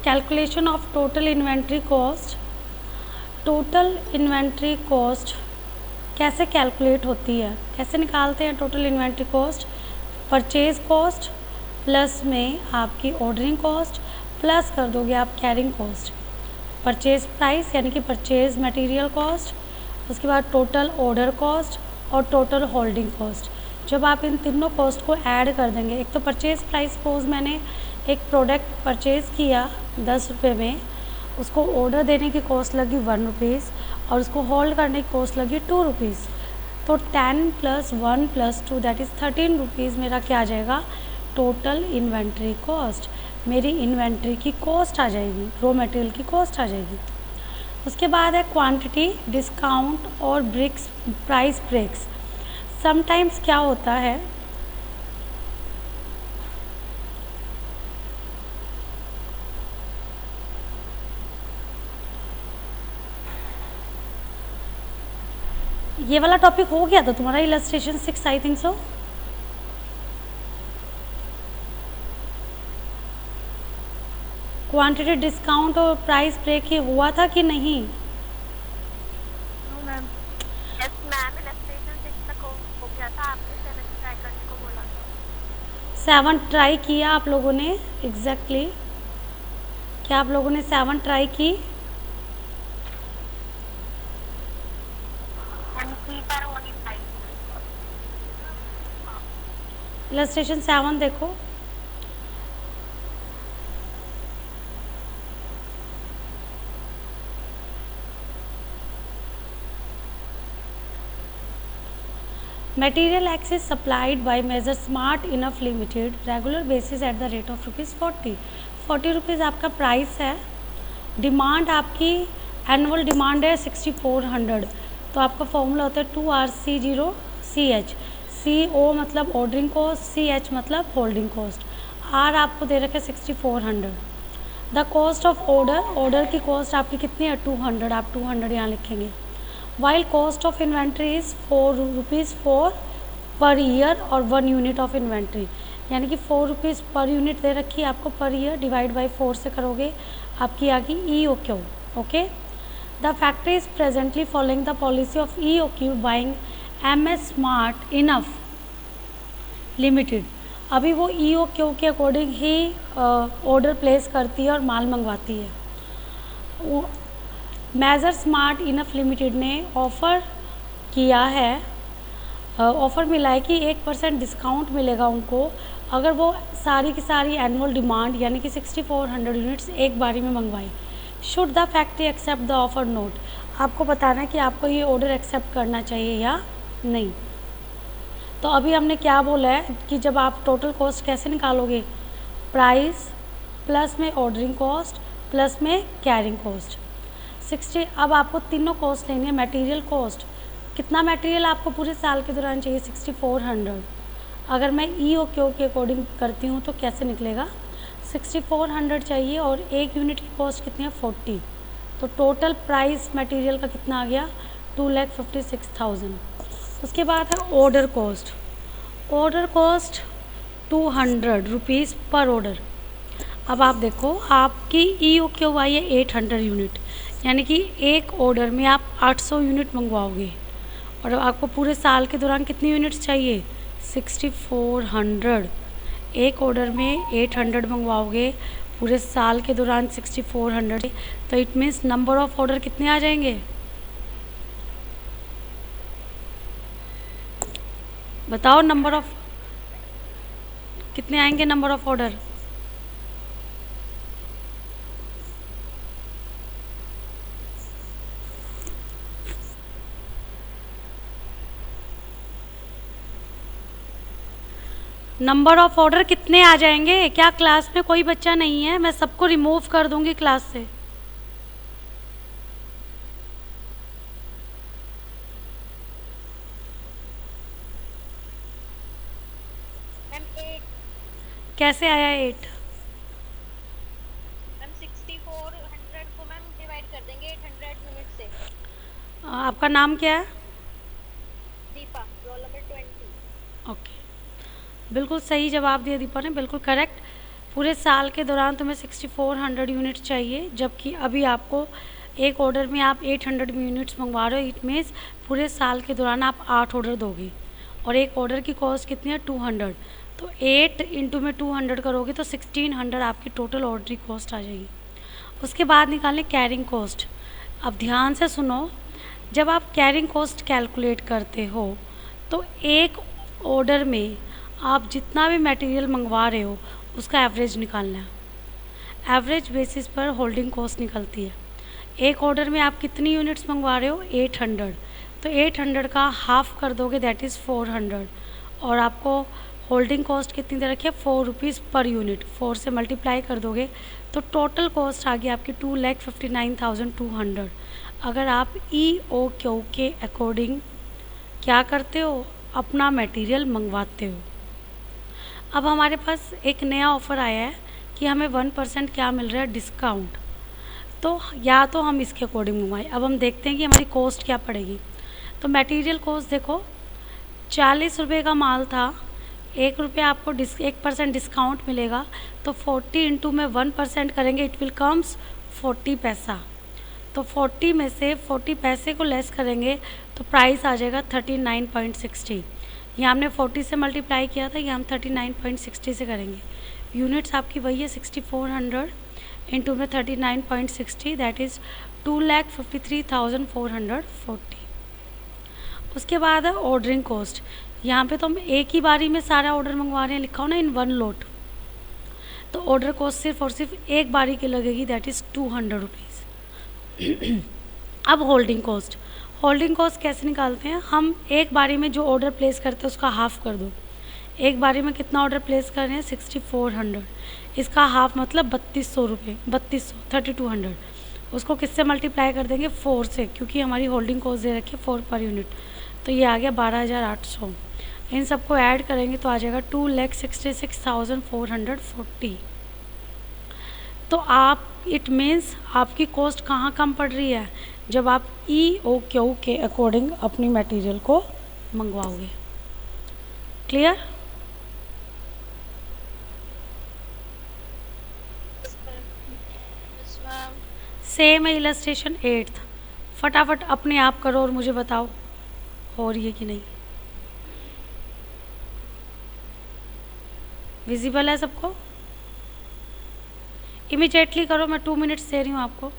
Calculation of total inventory cost. Total inventory cost कैसे calculate होती है, कैसे निकालते हैं total inventory cost? Purchase cost plus में आपकी ऑर्डरिंग कॉस्ट प्लस कर दोगे आप कैरिंग कॉस्ट, परचेज प्राइस यानी कि परचेज मटेरियल कॉस्ट, उसके बाद टोटल ऑर्डर कॉस्ट और टोटल होल्डिंग कॉस्ट। जब आप इन तीनों कॉस्ट को ऐड कर देंगे, एक तो परचेज प्राइस, सपोज मैंने एक प्रोडक्ट परचेज़ किया 10 रुपये में, उसको ऑर्डर देने की कॉस्ट लगी 1 रुपीज़ और उसको होल्ड करने की कॉस्ट लगी 2 रुपीज़, तो 10 + 1 + 2 दैट इज़ 13 रुपीज़ मेरा क्या आ जाएगा? Total inventory cost. मेरी इन्वेंट्री की कॉस्ट आ जाएगी, रॉ मटेरियल की कॉस्ट आ जाएगी। उसके बाद है क्वांटिटी, डिस्काउंट और ब्रिक्स, प्राइस ब्रेक्स। समटाइम्स क्या होता है, ये वाला टॉपिक हो गया था तुम्हारा illustration 6 I think so. Quantity, discount और प्राइस ब्रेक ये हुआ था कि नहीं? No ma'am. Yes ma'am, illustration 6 तक हो गया था, आपने 7 ट्राई करने को बोला था। 7 ट्राई किया आप लोगों ने? एग्जैक्टली क्या आप लोगों ने 7 ट्राई की? एमसी पर होनी चाहिए। इलस्ट्रेशन 7 देखो। Material X is supplied by Measure Smart Enough Limited regular basis at the rate of ₹40. 40 rupees आपका प्राइस है। डिमांड आपकी एनुअल डिमांड है 6400, तो आपका फॉर्मूला होता है 2RC0CH। CO मतलब ऑर्डरिंग कॉस्ट, CH मतलब होल्डिंग कॉस्ट, R आपको दे रखा है 6400। The cost of order, order की कॉस्ट आपकी कितनी है? 200, आप 200 यहाँ लिखेंगे। While cost of inventory is ₹4 per year और 1 यूनिट ऑफ इन्वेंट्री, यानी कि 4 रुपीज़ पर यूनिट दे रखी है आपको पर ईयर, डिवाइड बाई 4 से करोगे आपकी आ गई EOQ। Okay, the factory is presently following the policy of EOQ buying MS smart enough limited. अभी वो EOQ के अकॉर्डिंग ही ऑर्डर प्लेस करती है और माल मंगवाती है। मेजर स्मार्ट इनफ लिमिटेड ने ऑफ़र किया है, ऑफ़र मिला है कि 1% डिस्काउंट मिलेगा उनको अगर वो सारी की सारी एनुअल डिमांड यानी कि 6400 यूनिट्स एक बारी में मंगवाई। Should the factory accept the offer note, आपको बताना है कि आपको ये ऑर्डर एक्सेप्ट करना चाहिए या नहीं। तो अभी हमने क्या बोला है कि जब आप टोटल कॉस्ट कैसे निकालोगे? प्राइस प्लस में ऑर्डरिंग कॉस्ट प्लस में कैरिंग कॉस्ट 60। अब आपको तीनों कॉस्ट लेनी है। मटेरियल कॉस्ट, कितना मटेरियल आपको पूरे साल के दौरान चाहिए? 6400। अगर मैं EOQ के अकॉर्डिंग करती हूँ तो कैसे निकलेगा? 6400 चाहिए और एक यूनिट की कॉस्ट कितनी है? 40। तो टोटल प्राइस मटेरियल का कितना आ गया? 2,56,000। उसके बाद है order cost. Order cost 200 rupees पर ऑर्डर। अब आप देखो आपकी EOQ आई है 800 यूनिट, यानी कि एक ऑर्डर में आप 800 यूनिट मंगवाओगे और आपको पूरे साल के दौरान कितनी यूनिट्स चाहिए? 6400। एक ऑर्डर में 800 मंगवाओगे, पूरे साल के दौरान 6400, तो it means number of order कितने आ जाएंगे? बताओ नंबर ऑफ कितने आएंगे? Number of order number of order कितने आ जाएंगे? क्या क्लास में कोई बच्चा नहीं है? मैं सबको रिमूव कर दूंगी क्लास से। मैम 8। कैसे आया 8? मैम 6400 को मैम डिवाइड कर देंगे 800 यूनिट से। आपका नाम क्या है? Deepa, roll number 20। ओके, बिल्कुल सही जवाब दिया दीपा ने, बिल्कुल करेक्ट। पूरे साल के दौरान तुम्हें 6400 यूनिट चाहिए, जबकि अभी आपको एक ऑर्डर में आप 800 यूनिट्स मंगवा रहे हो। इट मीन्स पूरे साल के दौरान आप 8 ऑर्डर दोगे और एक ऑर्डर की कॉस्ट कितनी है 200। तो 8 इंटू में 200 करोगे तो 1600 आपकी टोटल ऑर्डर की कॉस्ट आ जाएगी। उसके बाद निकालें कैरिंग कॉस्ट। अब ध्यान से सुनो, जब आप कैरिंग कॉस्ट कैलकुलेट करते हो तो एक ऑर्डर में आप जितना भी मटेरियल मंगवा रहे हो उसका एवरेज निकालना है। एवरेज बेसिस पर होल्डिंग कॉस्ट निकलती है। एक ऑर्डर में आप कितनी यूनिट्स मंगवा रहे हो 800, तो 800 का हाफ कर दोगे दैट इज़ 400, और आपको होल्डिंग कॉस्ट कितनी दे रखी है 4 रुपीज़ पर यूनिट। 4 से मल्टीप्लाई कर दोगे तो टोटल कॉस्ट आ गई आपकी 2,59,200। अगर आप EOQ के अकॉर्डिंग क्या करते हो, अपना मटेरियल मंगवाते हो। अब हमारे पास एक नया ऑफ़र आया है कि हमें 1% क्या मिल रहा है डिस्काउंट, तो या तो हम इसके अकॉर्डिंग मंगवाएं। अब हम देखते हैं कि हमारी कॉस्ट क्या पड़ेगी। तो मटेरियल कॉस्ट देखो, 40 रुपये का माल था, 1 रुपया आपको 1% डिस्काउंट मिलेगा, तो 40 इंटू में 1% करेंगे इट विल कम्स 40 पैसा। तो 40 में से 40 पैसे को लेस करेंगे तो प्राइस आ जाएगा 39.60। यहाँ हमने 40 से मल्टीप्लाई किया था, यहाँ हम 39.60 से करेंगे। यूनिट्स आपकी वही है 6400 इंटू में 39.60 दैट इज़ 2,53,440। उसके बाद है ऑर्डरिंग कॉस्ट। यहाँ पे तो हम एक ही बारी में सारा ऑर्डर मंगवा रहे हैं, लिखा हो ना इन वन लोट, तो ऑर्डर कॉस्ट सिर्फ और सिर्फ एक बारी की लगेगी दैट इज़ 200 रुपीज़। अब होल्डिंग कॉस्ट। होल्डिंग कॉस्ट कैसे निकालते हैं, हम एक बारी में जो ऑर्डर प्लेस करते हैं उसका हाफ कर दो। एक बारी में कितना ऑर्डर प्लेस कर रहे हैं 6400, इसका हाफ मतलब 3200 रुपये, 3200 उसको किससे मल्टीप्लाई कर देंगे 4 से, क्योंकि हमारी होल्डिंग कॉस्ट दे रखी है 4 पर यूनिट, तो ये आ गया 12,800। इन सबको ऐड करेंगे तो आ जाएगा 2,66,440। तो आप इट मीन्स आपकी कॉस्ट कहाँ कम पड़ रही है, जब आप EOQ के अकॉर्डिंग अपनी मटेरियल को मंगवाओगे। क्लियर? सेम है इलस्ट्रेशन 8th। फटाफट अपने आप करो और मुझे बताओ हो रही है कि नहीं। विजिबल है सबको? इमीडिएटली करो, मैं 2 मिनट्स दे रही हूँ आपको।